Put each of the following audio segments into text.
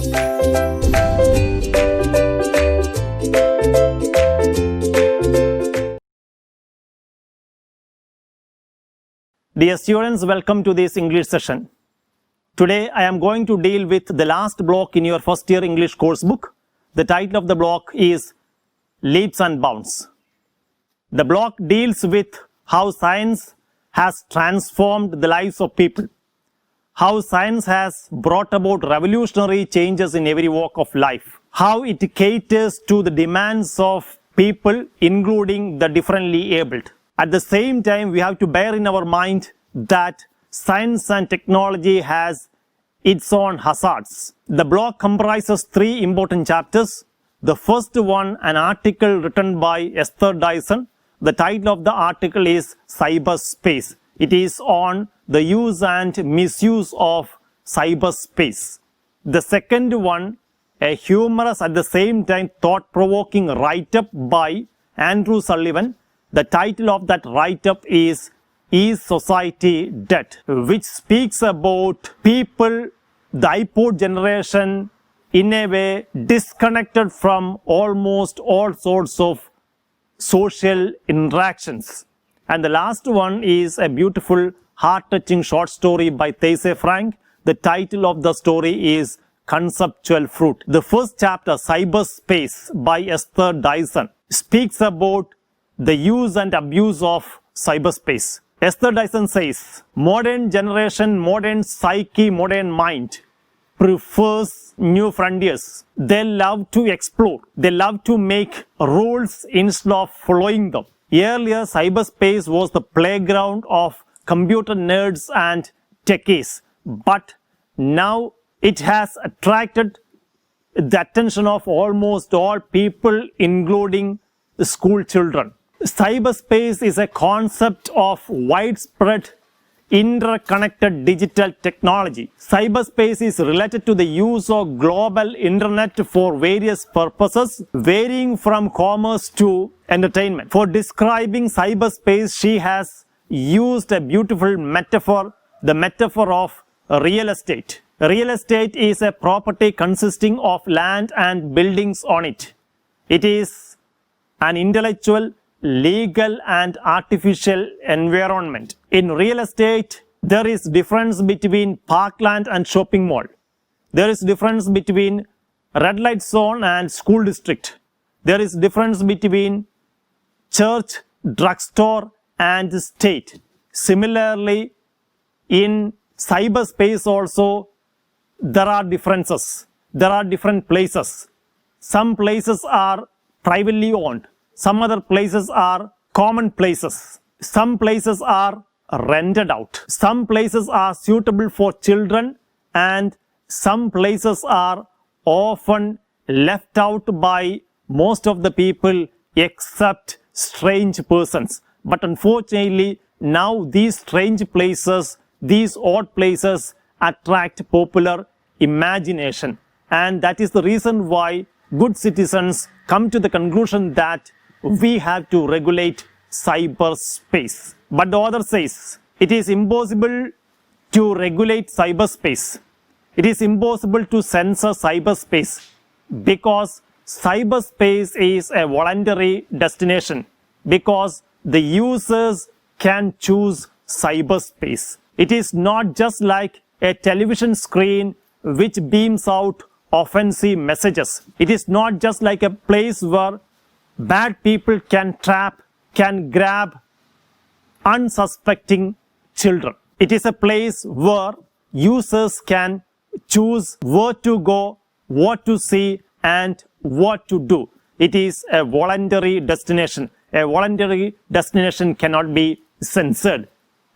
Dear students, welcome to this English session. Today I am going to deal with the last block in your first year English course book. The title of the block is Leaps and Bounds. The block deals with how science has transformed the lives of people, how science has brought about revolutionary changes in every walk of life, how it caters to the demands of people, including the differently abled. At the same time, we have to bear in our mind that science and technology has its own hazards. The block comprises 3 important chapters. The first one, an article written by Esther Dyson. The title of the article is Cyberspace. It is on the use and misuse of cyberspace. The second one, a humorous at the same time thought-provoking write-up by Andrew Sullivan. The title of that write-up is Society Dead?, which speaks about people, the iPod generation, in a way disconnected from almost all sorts of social interactions. And the last one is a beautiful, heart-touching short story by Thayse Frank. The title of the story is Conceptual Fruit. The first chapter, Cyberspace by Esther Dyson, speaks about the use and abuse of cyberspace. Esther Dyson says, modern generation, modern psyche, modern mind prefers new frontiers. They love to explore. They love to make rules instead of following them. Earlier, cyberspace was the playground of computer nerds and techies, but now it has attracted the attention of almost all people, including school children. Cyberspace is a concept of widespread interconnected digital technology. Cyberspace is related to the use of global internet for various purposes, varying from commerce to entertainment. For describing cyberspace, she has used a beautiful metaphor, the metaphor of real estate. Real estate is a property consisting of land and buildings on it. It is an intellectual, legal and artificial environment. In real estate, there is difference between parkland and shopping mall. There is difference between red light zone and school district. There is difference between church, drugstore and state. Similarly, in cyberspace also, there are differences. There are different places. Some places are privately owned. Some other places are common places. Some places are rented out. Some places are suitable for children and some places are often left out by most of the people except strange persons. But unfortunately, now these strange places, these odd places attract popular imagination. And that is the reason why good citizens come to the conclusion that we have to regulate cyberspace. But the author says it is impossible to regulate cyberspace. It is impossible to censor cyberspace because cyberspace is a voluntary destination, because the users can choose cyberspace. It is not just like a television screen which beams out offensive messages. It is not just like a place where bad people can trap, can grab unsuspecting children. It is a place where users can choose where to go, what to see and what to do. It is a voluntary destination. A voluntary destination cannot be censored,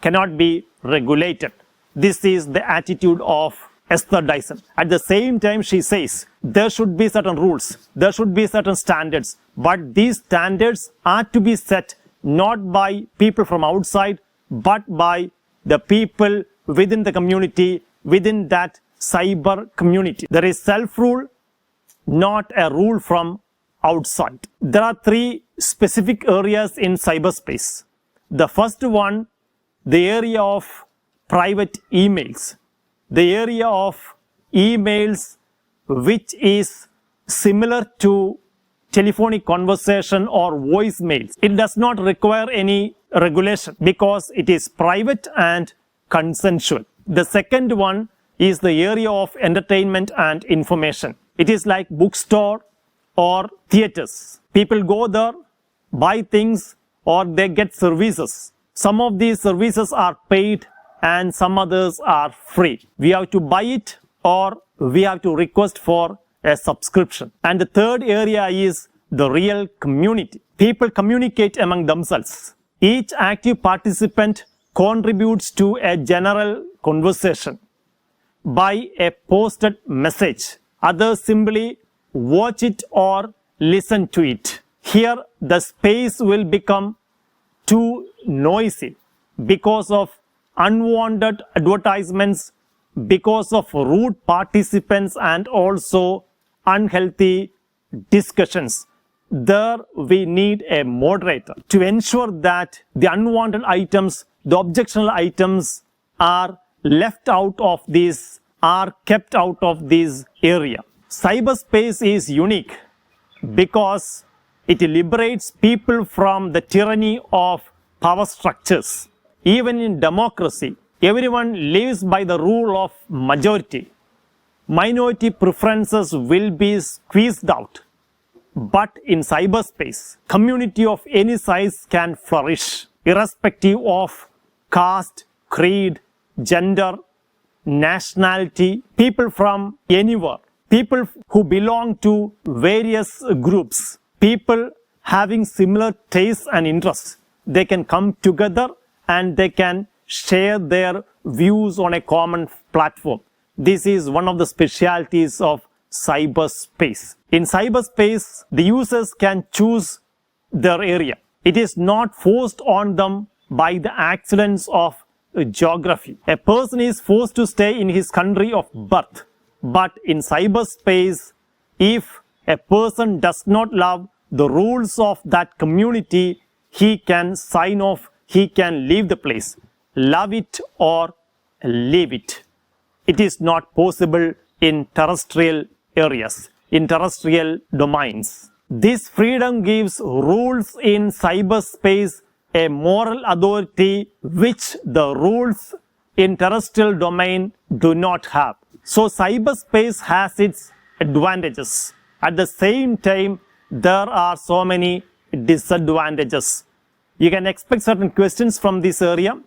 cannot be regulated. This is the attitude of Esther Dyson. At the same time, she says there should be certain rules, there should be certain standards, but these standards are to be set not by people from outside, but by the people within the community, within that cyber community. There is self-rule, not a rule from outside. There are 3 specific areas in cyberspace. The first one, the area of private emails. The area of emails which is similar to telephonic conversation or voicemails. It does not require any regulation because it is private and consensual. The second one is the area of entertainment and information. It is like bookstore or theaters. People go there, buy things, or they get services. Some of these services are paid and some others are free. We have to buy it or we have to request for a subscription. And the third area is the real community. People communicate among themselves. Each active participant contributes to a general conversation by a posted message. Others simply watch it or listen to it. Here, the space will become too noisy because of unwanted advertisements, because of rude participants, and also unhealthy discussions. There we need a moderator to ensure that the unwanted items, the objectionable items are left out of this, are kept out of this area. Cyberspace is unique because it liberates people from the tyranny of power structures. Even in democracy, everyone lives by the rule of majority. Minority preferences will be squeezed out. But in cyberspace, community of any size can flourish, irrespective of caste, creed, gender, nationality, people from anywhere, people who belong to various groups, people having similar tastes and interests. They can come together and they can share their views on a common platform. This is one of the specialities of cyberspace. In cyberspace, the users can choose their area. It is not forced on them by the accidents of geography. A person is forced to stay in his country of birth. But in cyberspace, if a person does not love the rules of that community, he can sign off, he can leave the place. Love it or leave it. It is not possible in terrestrial areas, in terrestrial domains. This freedom gives rules in cyberspace a moral authority which the rules in terrestrial domain do not have. So cyberspace has its advantages. At the same time, there are so many disadvantages. You can expect certain questions from this area.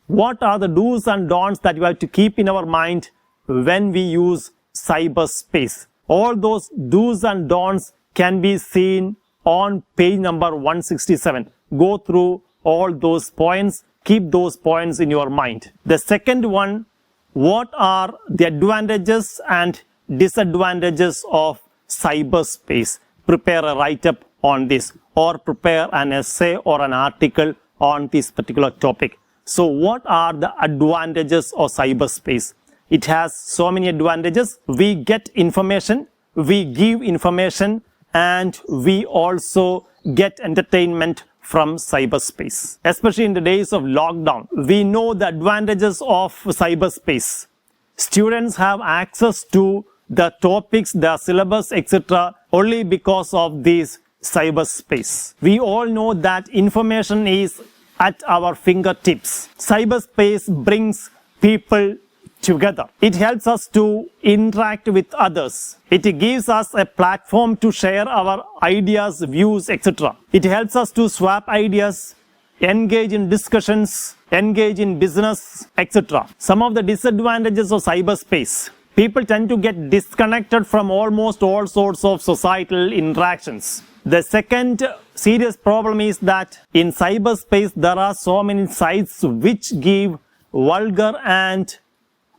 What are the do's and don'ts that you have to keep in our mind when we use cyberspace? All those do's and don'ts can be seen on page number 167. Go through all those points. Keep those points in your mind. The second one, what are the advantages and disadvantages of cyberspace? Prepare a write-up on this or prepare an essay or an article on this particular topic. So what are the advantages of cyberspace? It has so many advantages. We get information, we give information, and we also get entertainment from cyberspace. Especially in the days of lockdown, we know the advantages of cyberspace. Students have access to the topics, the syllabus, etc. only because of this cyberspace. We all know that information is at our fingertips. Cyberspace brings people together. It helps us to interact with others. It gives us a platform to share our ideas, views, etc. It helps us to swap ideas, engage in discussions, engage in business, etc. Some of the disadvantages of cyberspace. People tend to get disconnected from almost all sorts of societal interactions. The second serious problem is that in cyberspace there are so many sites which give vulgar and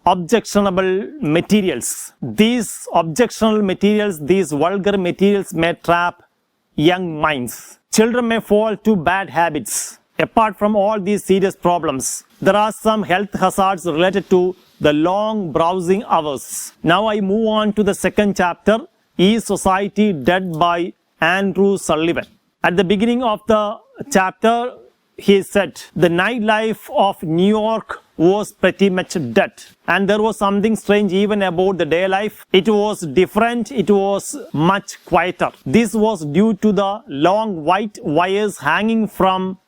objectionable materials. These objectionable materials, these vulgar materials may trap young minds. Children may fall to bad habits. Apart from all these serious problems, there are some health hazards related to the long browsing hours. Now I move on to the second chapter, Is Society Dead by Andrew Sullivan. At the beginning of the chapter, he said, the nightlife of New York was pretty much dead. And there was something strange even about the day life. It was different. It was much quieter. This was due to the long white wires hanging from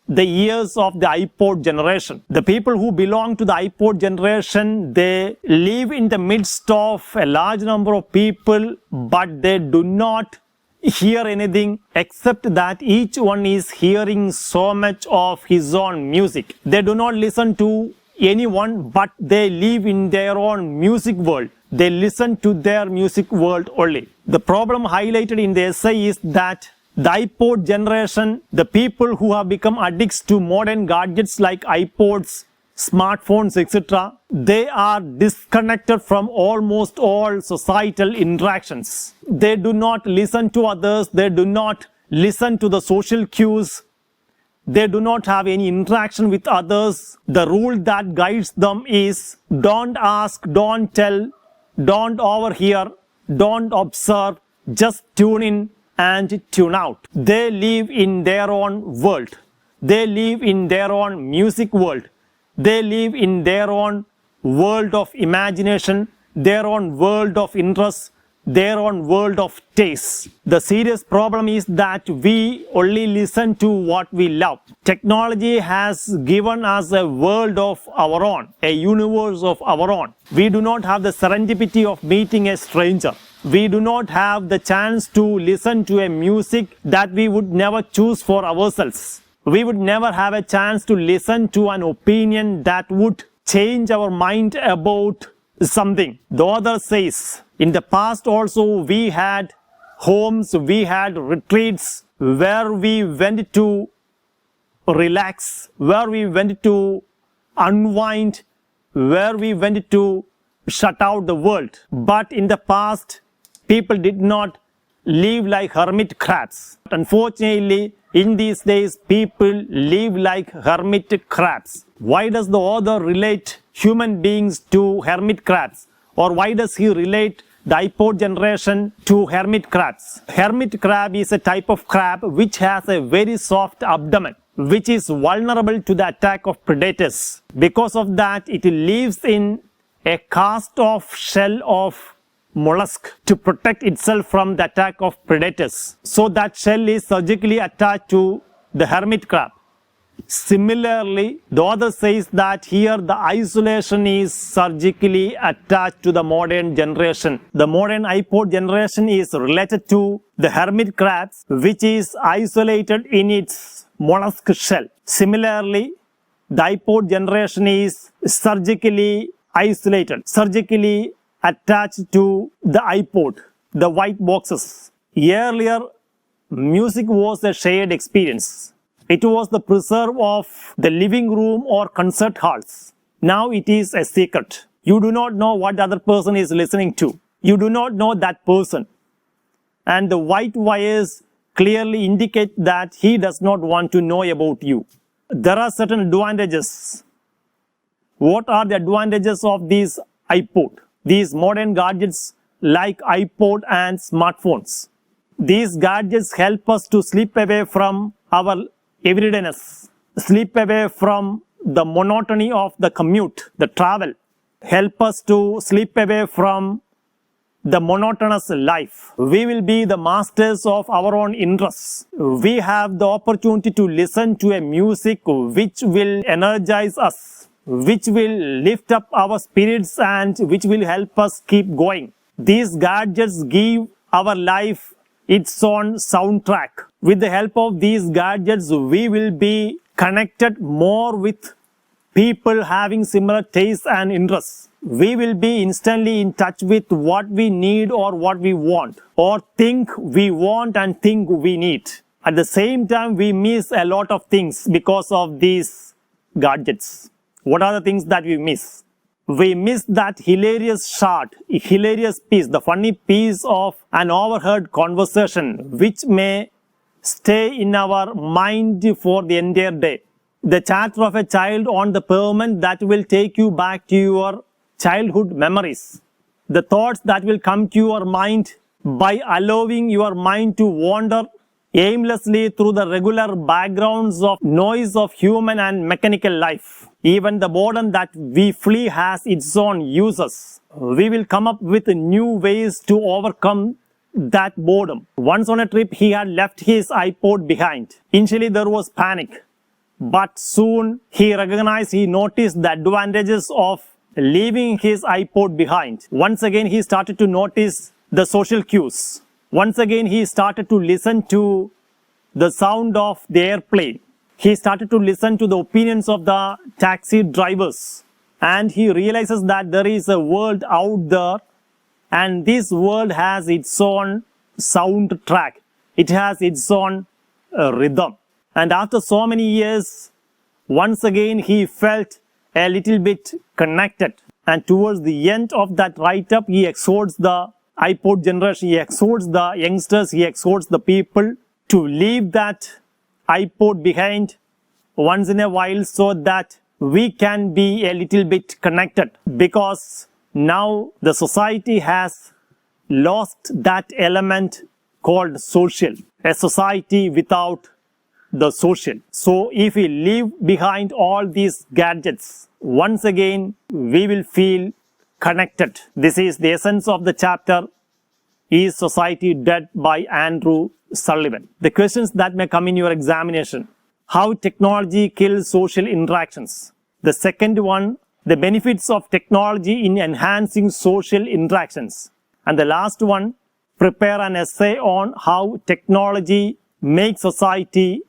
the ears of the iPod generation. The people who belong to the iPod generation, they live in the midst of a large number of people, but they do not hear anything except that each one is hearing so much of his own music. They do not listen to anyone, but they live in their own music world. They listen to their music world only. The problem highlighted in the essay is that the iPod generation, the people who have become addicts to modern gadgets like iPods, smartphones, etc., they are disconnected from almost all societal interactions. They do not listen to others. They do not listen to the social cues. They do not have any interaction with others. The rule that guides them is don't ask, don't tell, don't overhear, don't observe, just tune in and tune out. They live in their own world. They live in their own music world. They live in their own world of imagination, their own world of interest, their own world of taste. The serious problem is that we only listen to what we love. Technology has given us a world of our own, a universe of our own. We do not have the serendipity of meeting a stranger. We do not have the chance to listen to a music that we would never choose for ourselves. We would never have a chance to listen to an opinion that would change our mind about something. The author says, in the past also we had homes, we had retreats where we went to relax, where we went to unwind, where we went to shut out the world. But in the past, people did not live like hermit crabs. Unfortunately, in these days, people live like hermit crabs. Why does the author relate human beings to hermit crabs? Or why does he relate the iPod generation to hermit crabs? Hermit crab is a type of crab which has a very soft abdomen, which is vulnerable to the attack of predators. Because of that, it lives in a cast-off shell of mollusk to protect itself from the attack of predators. So that shell is surgically attached to the hermit crab. Similarly, the author says that here the isolation is surgically attached to the modern generation. The modern iPod generation is related to the hermit crabs, which is isolated in its mollusk shell. Similarly, the iPod generation is surgically isolated, surgically attached to the iPod, the white boxes. Earlier, music was a shared experience. It was the preserve of the living room or concert halls. Now it is a secret. You do not know what the other person is listening to. You do not know that person. And the white wires clearly indicate that he does not want to know about you. There are certain advantages. What are the advantages of these iPod? These modern gadgets like iPod and smartphones. These gadgets help us to slip away from our everydayness, slip away from the monotony of the commute, the travel, help us to slip away from the monotonous life. We will be the masters of our own interests. We have the opportunity to listen to a music which will energize us, which will lift up our spirits and which will help us keep going. These gadgets give our life its own soundtrack. With the help of these gadgets, we will be connected more with people having similar tastes and interests. We will be instantly in touch with what we need or what we want, or think we want and think we need. At the same time, we miss a lot of things because of these gadgets. What are the things that we miss? We miss that hilarious shot, hilarious piece, the funny piece of an overheard conversation which may stay in our mind for the entire day. The chatter of a child on the pavement that will take you back to your childhood memories. The thoughts that will come to your mind by allowing your mind to wander aimlessly through the regular backgrounds of noise of human and mechanical life. Even the boredom that we flee has its own uses. We will come up with new ways to overcome that boredom. Once on a trip, he had left his iPod behind. Initially, there was panic, but soon he noticed the advantages of leaving his iPod behind. Once again, he started to notice the social cues. Once again, he started to listen to the sound of the airplane. He started to listen to the opinions of the taxi drivers. And he realizes that there is a world out there, and this world has its own soundtrack. It has its own rhythm. And after so many years, once again he felt a little bit connected. And towards the end of that write-up, he exhorts the iPod generation, he exhorts the youngsters, he exhorts the people to leave that iPod behind once in a while so that we can be a little bit connected, because now the society has lost that element called social, a society without the social. So if we leave behind all these gadgets, once again we will feel connected. This is the essence of the chapter, Is Society Dead, by Andrew Sullivan. The questions that may come in your examination: how technology kills social interactions. The second one, the benefits of technology in enhancing social interactions. And the last one, prepare an essay on how technology makes society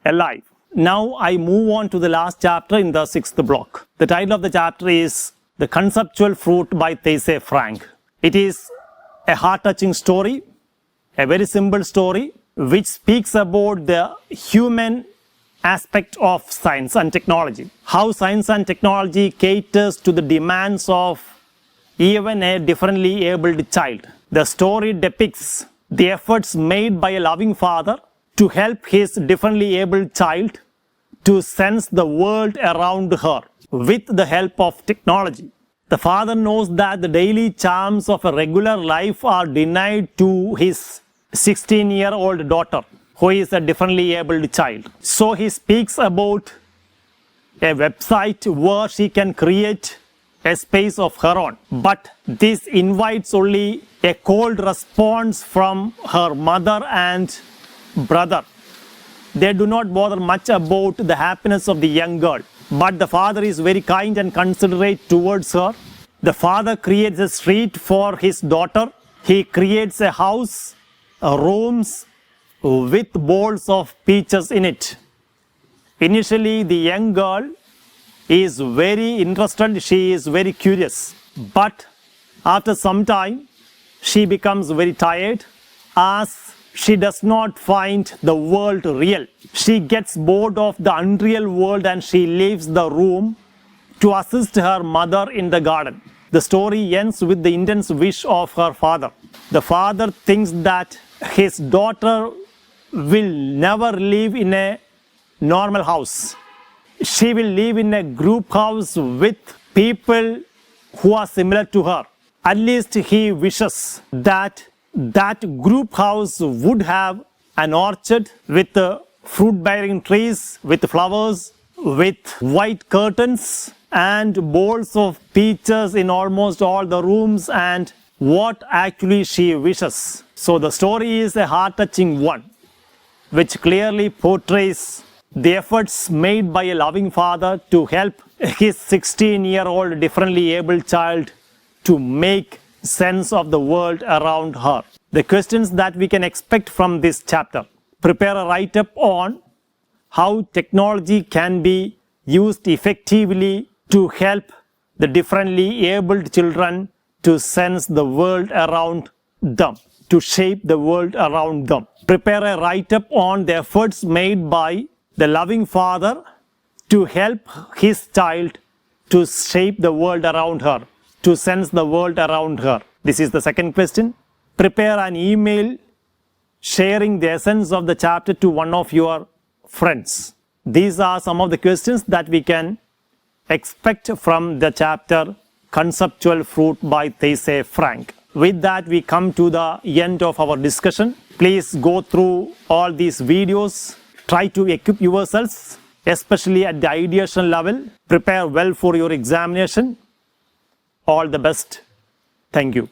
alive. Now I move on to the last chapter in the 6th block. The title of the chapter is The Conceptual Fruit by Thaise Frank. It is a heart-touching story, a very simple story, which speaks about the human aspect of science and technology. How science and technology caters to the demands of even a differently abled child. The story depicts the efforts made by a loving father to help his differently abled child to sense the world around her with the help of technology. The father knows that the daily charms of a regular life are denied to his 16-year-old daughter, who is a differently abled child. So he speaks about a website where she can create a space of her own. But this invites only a cold response from her mother and brother. They do not bother much about the happiness of the young girl. But the father is very kind and considerate towards her. The father creates a street for his daughter. He creates a house, rooms, with bowls of peaches in it. Initially, the young girl is very interested, she is very curious. But after some time, she becomes very tired as she does not find the world real. She gets bored of the unreal world and she leaves the room to assist her mother in the garden. The story ends with the intense wish of her father. The father thinks that his daughter will never live in a normal house. She will live in a group house with people who are similar to her. At least he wishes that that group house would have an orchard with fruit-bearing trees, with flowers, with white curtains and bowls of peaches in almost all the rooms, and what actually she wishes. So the story is a heart-touching one, which clearly portrays the efforts made by a loving father to help his 16-year-old differently abled child to make sense of the world around her. The questions that we can expect from this chapter: prepare a write-up on how technology can be used effectively to help the differently abled children to sense the world around them, to shape the world around them. Prepare a write-up on the efforts made by the loving father to help his child to shape the world around her, to sense the world around her. This is the second question. Prepare an email sharing the essence of the chapter to one of your friends. These are some of the questions that we can expect from the chapter Conceptual Fruit by Thaise Frank. With that, we come to the end of our discussion. Please go through all these videos. Try to equip yourselves, especially at the ideation level. Prepare well for your examination. All the best. Thank you.